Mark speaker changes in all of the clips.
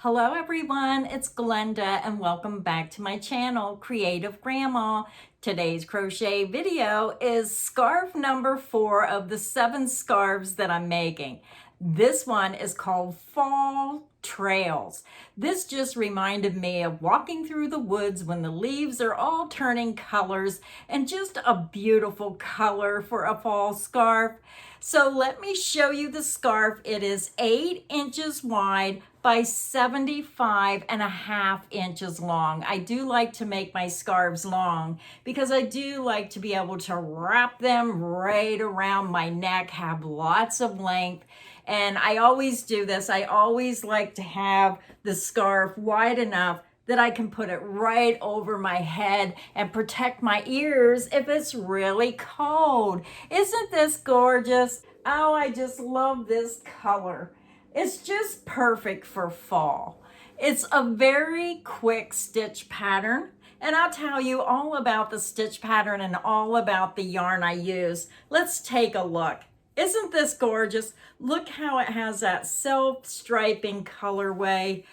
Speaker 1: Hello everyone, it's Glenda and welcome back to my channel, Creative Grandma. Today's crochet video is scarf number 4 of the 7 scarves that I'm making. This one is called Fall Trails. This just reminded me of walking through the woods when the leaves are all turning colors, and just a beautiful color for a fall scarf. So let me show you the scarf. It is 8 inches wide by 75.5 inches long. I do like to make my scarves long because I do like to be able to wrap them right around my neck, have lots of length. And I always do this. I always like to have the scarf wide enough that I can put it right over my head and protect my ears if it's really cold. Isn't this gorgeous? Oh, I just love this color. It's just perfect for fall. It's a very quick stitch pattern, and I'll tell you all about the stitch pattern and all about the yarn I use. Let's take a look. Isn't this gorgeous? Look how it has that self-striping colorway.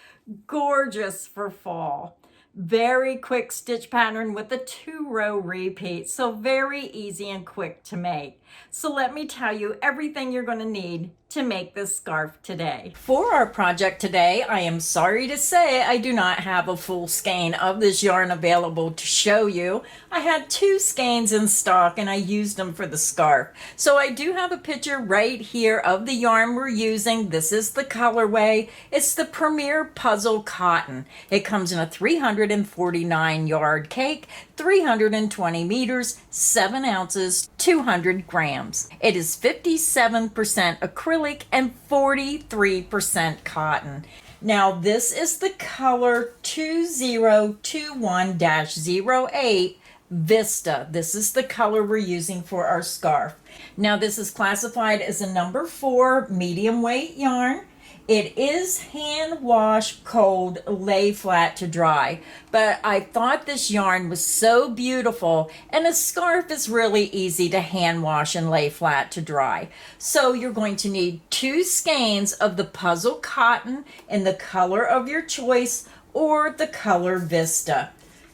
Speaker 1: Gorgeous for fall. Very quick stitch pattern with a 2-row repeat, so very easy and quick to make. So let me tell you everything you're going to need to make this scarf today. For our project today, I am sorry to say I do not have a full skein of this yarn available to show you. I had 2 skeins in stock and I used them for the scarf. So I do have a picture right here of the yarn we're using. This is the colorway. It's the Premier Puzzle Cotton. It comes in a 349 yard cake, 320 meters, 7 ounces, 200 grams. It is 57% acrylic and 43% cotton. Now this is the color 2021-08 Vista. This is the color we're using for our scarf. Now this is classified as a number 4 medium weight yarn. It is hand wash, cold, lay flat to dry, but I thought this yarn was so beautiful, and a scarf is really easy to hand wash and lay flat to dry. So you're going to need 2 skeins of the Puzzle Cotton in the color of your choice or the color Vista.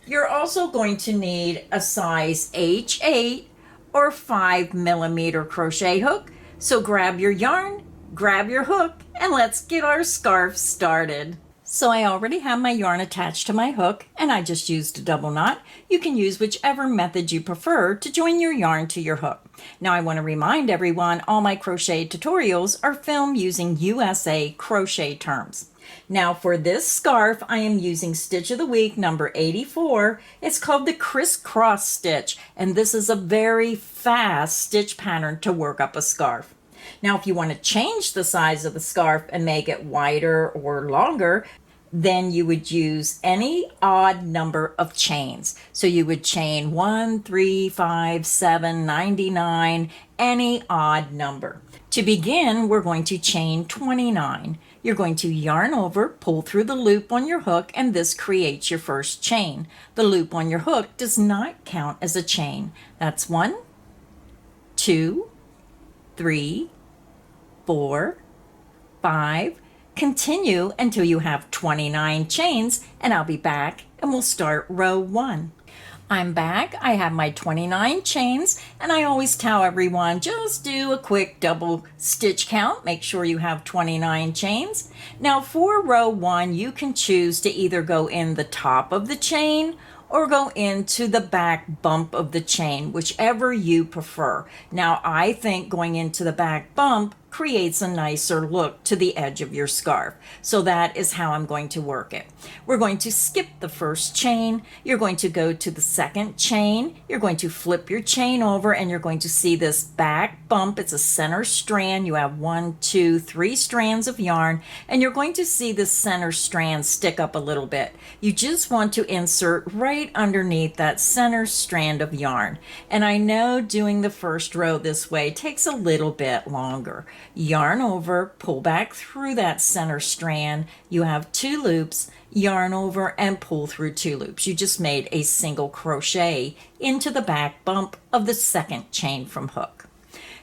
Speaker 1: You're also going to need a size H8 or 5mm crochet hook. So grab your yarn, grab your hook, and let's get our scarf started. So I already have my yarn attached to my hook, and I just used a double knot. You can use whichever method you prefer to join your yarn to your hook. Now I want to remind everyone all my crochet tutorials are filmed using USA crochet terms. Now for this scarf, I am using Stitch of the Week number 84. It's called the crisscross stitch, and this is a very fast stitch pattern to work up a scarf. Now, if you want to change the size of the scarf and make it wider or longer, then you would use any odd number of chains. So you would chain 1, 3, 5, 7, 99, any odd number. To begin, we're going to chain 29. You're going to yarn over, pull through the loop on your hook, and this creates your first chain. The loop on your hook does not count as a chain. That's 1, 2, 3, 4, 5. Continue until you have 29 chains, and I'll be back and we'll start row 1. I'm back. I have my 29 chains, and I always tell everyone just do a quick double stitch count. Make sure you have 29 chains. Now for row 1, you can choose to either go in the top of the chain or go into the back bump of the chain, whichever you prefer. Now I think going into the back bump creates a nicer look to the edge of your scarf. So that is how I'm going to work it. We're going to skip the first chain. You're going to go to the second chain. You're going to flip your chain over, and you're going to see this back bump. It's a center strand. You have 1, 2, 3 strands of yarn, and you're going to see the center strand stick up a little bit. You just want to insert right underneath that center strand of yarn. And I know doing the first row this way takes a little bit longer. Yarn over, pull back through that center strand. You have 2 loops, yarn over and pull through 2 loops. You just made a single crochet into the back bump of the second chain from hook.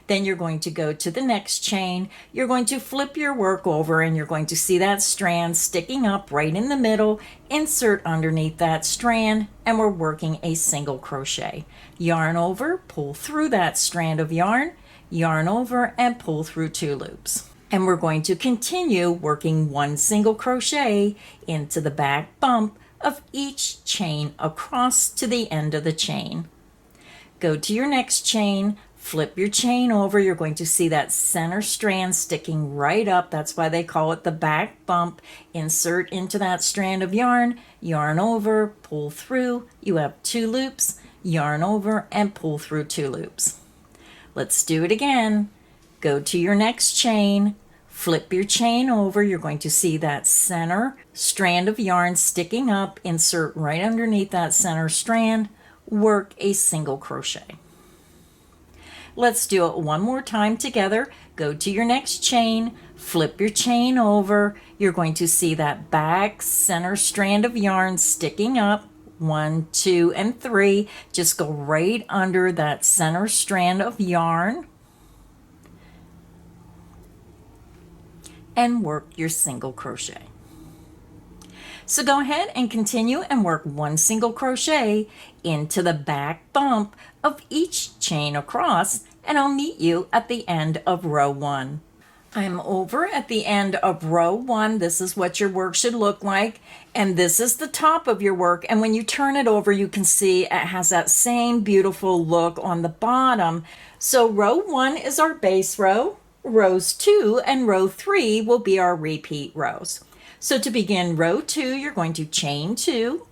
Speaker 1: Then you're going to go to the next chain. You're going to flip your work over and you're going to see that strand sticking up right in the middle. Insert underneath that strand and we're working a single crochet. Yarn over, pull through that strand of yarn, yarn over and pull through 2 loops. And we're going to continue working 1 single crochet into the back bump of each chain across to the end of the chain. Go to your next chain, flip your chain over. You're going to see that center strand sticking right up. That's why they call it the back bump. Insert into that strand of yarn, yarn over, pull through. You have 2 loops, yarn over and pull through 2 loops. Let's do it again. Go to your next chain, flip your chain over. You're going to see that center strand of yarn sticking up. Insert right underneath that center strand. Work a single crochet. Let's do it one more time together. Go to your next chain, flip your chain over. You're going to see that back center strand of yarn sticking up. 1, 2, and 3. Just go right under that center strand of yarn and work your single crochet. So go ahead and continue and work 1 single crochet into the back bump of each chain across, and I'll meet you at the end of row 1. I'm over at the end of row 1. This is what your work should look like, and this is the top of your work, and when you turn it over you can see it has that same beautiful look on the bottom. So row 1 is our base row. Rows 2 and row 3 will be our repeat rows. So to begin row 2, you're going to chain 2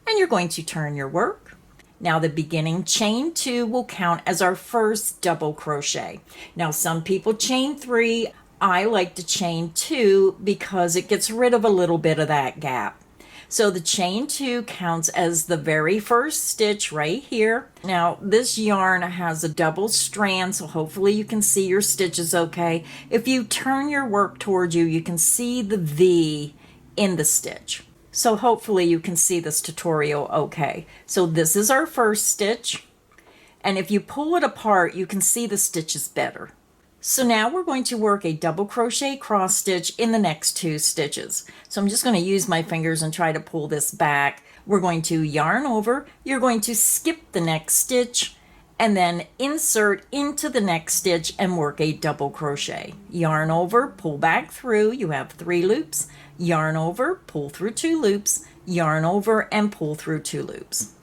Speaker 1: and you're going to turn your work. Now the beginning chain 2 will count as our first double crochet. Now some people chain 3. I like to chain 2 because it gets rid of a little bit of that gap. So the chain 2 counts as the very first stitch right here. Now this yarn has a double strand, so hopefully you can see your stitches okay. If you turn your work towards you, you can see the V in the stitch. So hopefully you can see this tutorial okay. So this is our first stitch, and if you pull it apart, you can see the stitches better. So now we're going to work a double crochet cross stitch in the next 2 stitches. So I'm just going to use my fingers and try to pull this back. We're going to yarn over, you're going to skip the next stitch, and then insert into the next stitch and work a double crochet. Yarn over, pull back through, you have 3 loops, yarn over, pull through 2 loops, yarn over and pull through 2 loops.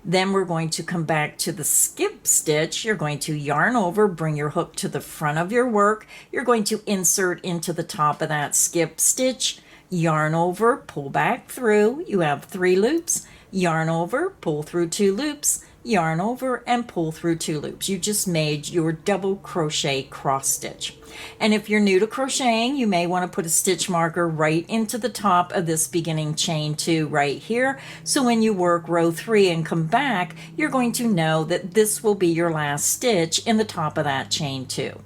Speaker 1: Then we're going to come back to the skip stitch. You're going to yarn over, bring your hook to the front of your work. You're going to insert into the top of that skip stitch, yarn over, pull back through. You have 3 loops, yarn over, pull through 2 loops, yarn over and pull through 2 loops. You just made your double crochet cross stitch. And if you're new to crocheting, you may want to put a stitch marker right into the top of this beginning chain 2 right here. So when you work row 3 and come back, you're going to know that this will be your last stitch in the top of that chain 2.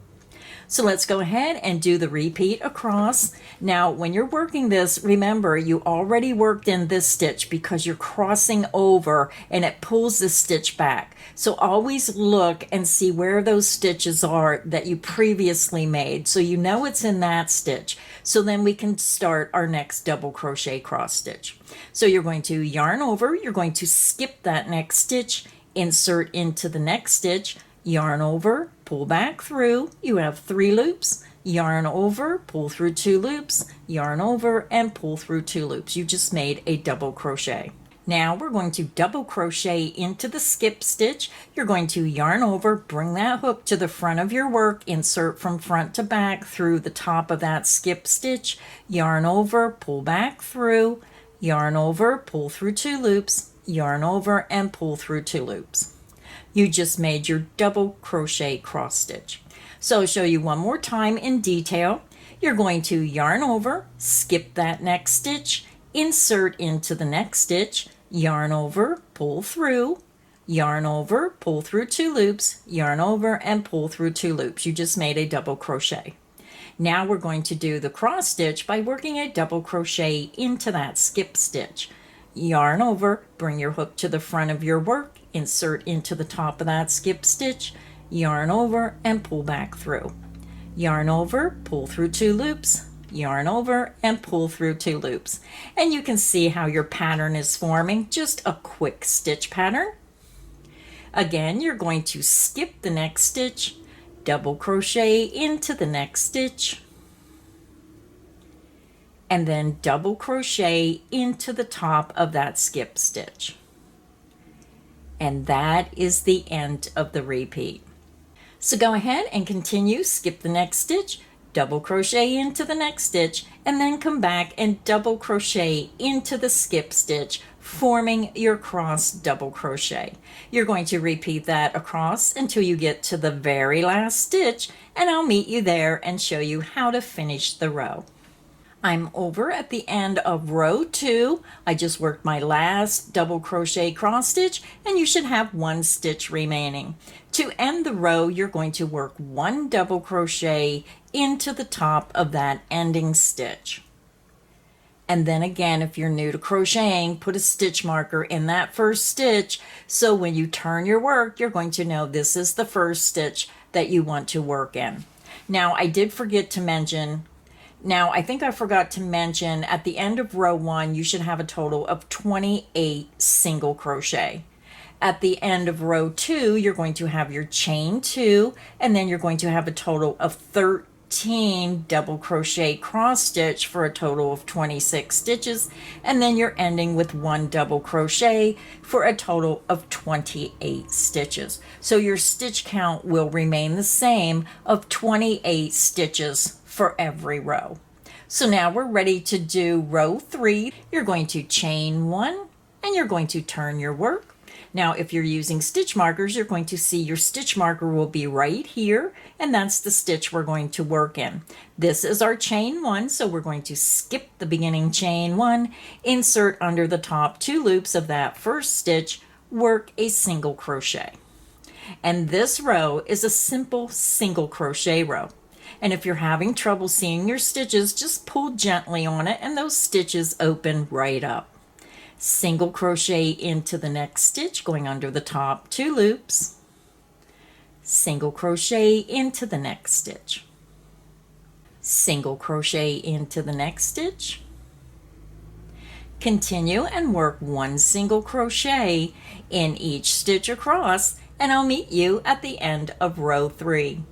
Speaker 1: So let's go ahead and do the repeat across. Now, when you're working this, remember you already worked in this stitch because you're crossing over and it pulls this stitch back. So always look and see where those stitches are that you previously made, so you know it's in that stitch. So then we can start our next double crochet cross stitch. So you're going to yarn over, you're going to skip that next stitch, insert into the next stitch, yarn over, pull back through, you have 3 loops, yarn over, pull through 2 loops, yarn over and pull through 2 loops. You just made a double crochet. Now we're going to double crochet into the skip stitch. You're going to yarn over, bring that hook to the front of your work, insert from front to back through the top of that skip stitch, yarn over, pull back through, yarn over, pull through 2 loops, yarn over and pull through 2 loops. You just made your double crochet cross stitch. So I'll show you one more time in detail. You're going to yarn over, skip that next stitch, insert into the next stitch, yarn over, pull through, yarn over, pull through 2 loops, yarn over and pull through 2 loops. You just made a double crochet. Now we're going to do the cross stitch by working a double crochet into that skip stitch. Yarn over, bring your hook to the front of your work, insert into the top of that skip stitch, yarn over and pull back through. Yarn over, pull through 2 loops, yarn over and pull through 2 loops. And you can see how your pattern is forming, just a quick stitch pattern. Again, you're going to skip the next stitch, double crochet into the next stitch, and then double crochet into the top of that skip stitch. And that is the end of the repeat. So go ahead and continue, skip the next stitch, double crochet into the next stitch, and then come back and double crochet into the skip stitch, forming your cross double crochet. You're going to repeat that across until you get to the very last stitch, and I'll meet you there and show you how to finish the row. I'm over at the end of row 2. I just worked my last double crochet cross stitch, and you should have 1 stitch remaining. To end the row, you're going to work 1 double crochet into the top of that ending stitch. And then again, if you're new to crocheting, put a stitch marker in that first stitch, so when you turn your work, you're going to know this is the first stitch that you want to work in. Now, I did forget to mention, I think I forgot to mention at the end of row 1, you should have a total of 28 single crochet. At the end of row 2, you're going to have your chain 2, and then you're going to have a total of 13 double crochet cross stitch for a total of 26 stitches, and then you're ending with 1 double crochet for a total of 28 stitches. So your stitch count will remain the same of 28 stitches for every row. So now we're ready to do row 3. You're going to chain 1 and you're going to turn your work. Now if you're using stitch markers, you're going to see your stitch marker will be right here, and that's the stitch we're going to work in. This is our chain 1, so we're going to skip the beginning chain 1, insert under the top 2 loops of that first stitch, work a single crochet. And this row is a simple single crochet row. And if you're having trouble seeing your stitches, just pull gently on it and those stitches open right up. Single crochet into the next stitch, going under the top 2 loops. Single crochet into the next stitch. Single crochet into the next stitch. Continue and work 1 single crochet in each stitch across, and I'll meet you at the end of row 3.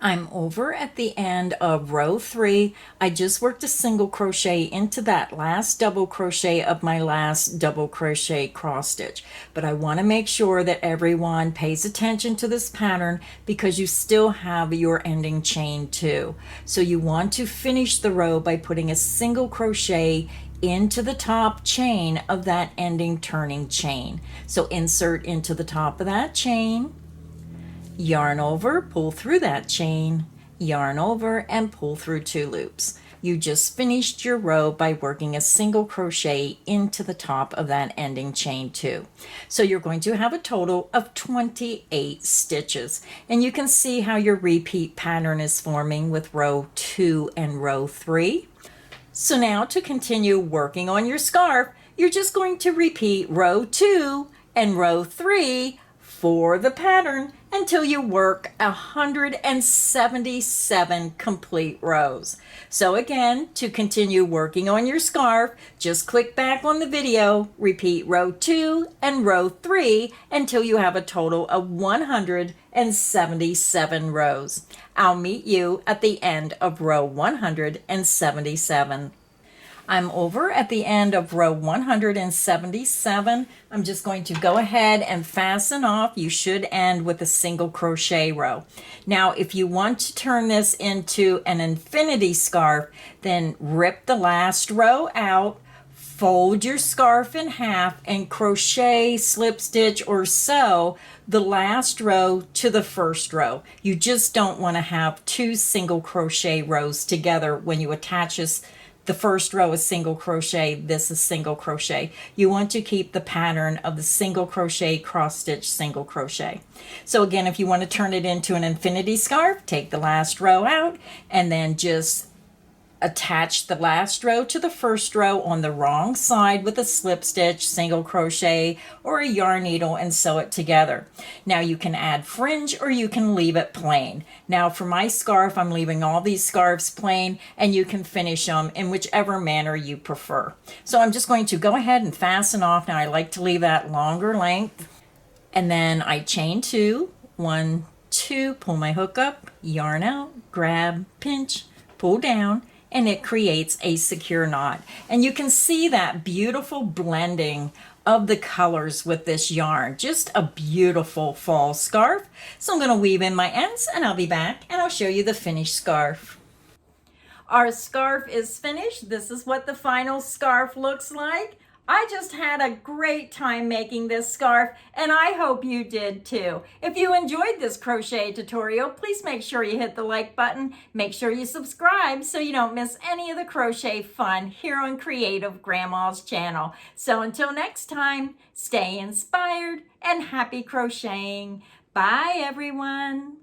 Speaker 1: I'm over at the end of row 3. I just worked a single crochet into that last double crochet of my last double crochet cross stitch. But I want to make sure that everyone pays attention to this pattern because you still have your ending chain 2. So you want to finish the row by putting a single crochet into the top chain of that ending turning chain. So insert into the top of that chain, yarn over, pull through that chain, yarn over, and pull through 2 loops. You just finished your row by working a single crochet into the top of that ending chain 2. So you're going to have a total of 28 stitches, and you can see how your repeat pattern is forming with row 2 and row 3. So now to continue working on your scarf, you're just going to repeat row 2 and row 3 for the pattern until you work 177 complete rows. So again, to continue working on your scarf, just click back on the video, repeat row 2 and row 3 until you have a total of 177 rows. I'll meet you at the end of row 177. I'm over at the end of row 177. I'm just going to go ahead and fasten off. You should end with a single crochet row. Now, if you want to turn this into an infinity scarf, then rip the last row out, fold your scarf in half, and crochet, slip stitch, or sew the last row to the first row. You just don't want to have 2 single crochet rows together when you attach this. The first row is single crochet, this is single crochet. You want to keep the pattern of the single crochet, cross stitch, single crochet. So again, if you want to turn it into an infinity scarf, take the last row out and then just attach the last row to the first row on the wrong side with a slip stitch, single crochet, or a yarn needle and sew it together. Now you can add fringe or you can leave it plain. Now for my scarf, I'm leaving all these scarves plain, and you can finish them in whichever manner you prefer. So I'm just going to go ahead and fasten off. Now I like to leave that longer length, and then I chain 2, 1, 2, pull my hook up, yarn out, grab, pinch, pull down, and it creates a secure knot. And you can see that beautiful blending of the colors with this yarn. Just a beautiful fall scarf. So I'm going to weave in my ends, and I'll be back and I'll show you the finished scarf. Our scarf is finished. This is what the final scarf looks like. I just had a great time making this scarf, and I hope you did too. If you enjoyed this crochet tutorial, please make sure you hit the like button. Make sure you subscribe so you don't miss any of the crochet fun here on Creative Grandma's channel. So until next time, stay inspired and happy crocheting. Bye everyone.